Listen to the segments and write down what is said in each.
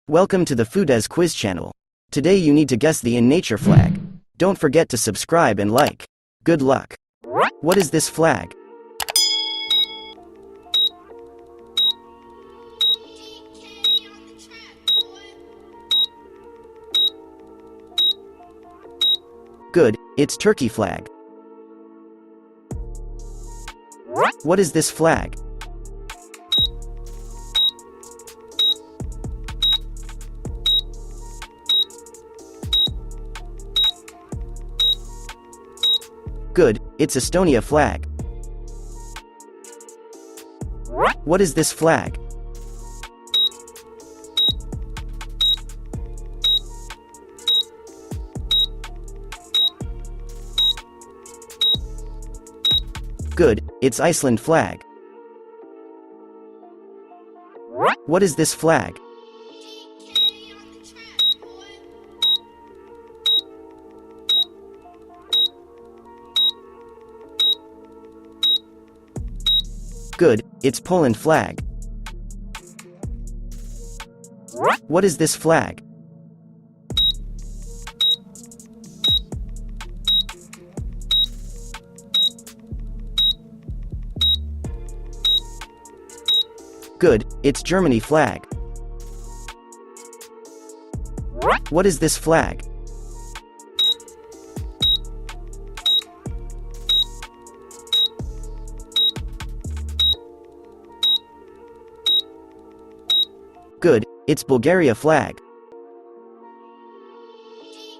Welcome to the Foodez Quiz channel. Today you need to guess the in nature flag. Don't forget to subscribe and like. Good luck. What is this flag? Good, it's Turkey flag. What is this flag? Good, it's Estonia flag. What is this flag? Good, it's Iceland flag. What is this flag? Good, it's Poland flag. What is this flag? Good, it's Germany flag. What is this flag? Good, it's Bulgaria flag.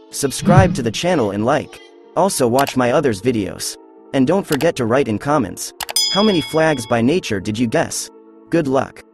Subscribe to the channel and like. Also watch my others videos. And don't forget to write in comments. How many flags by nature did you guess? Good luck.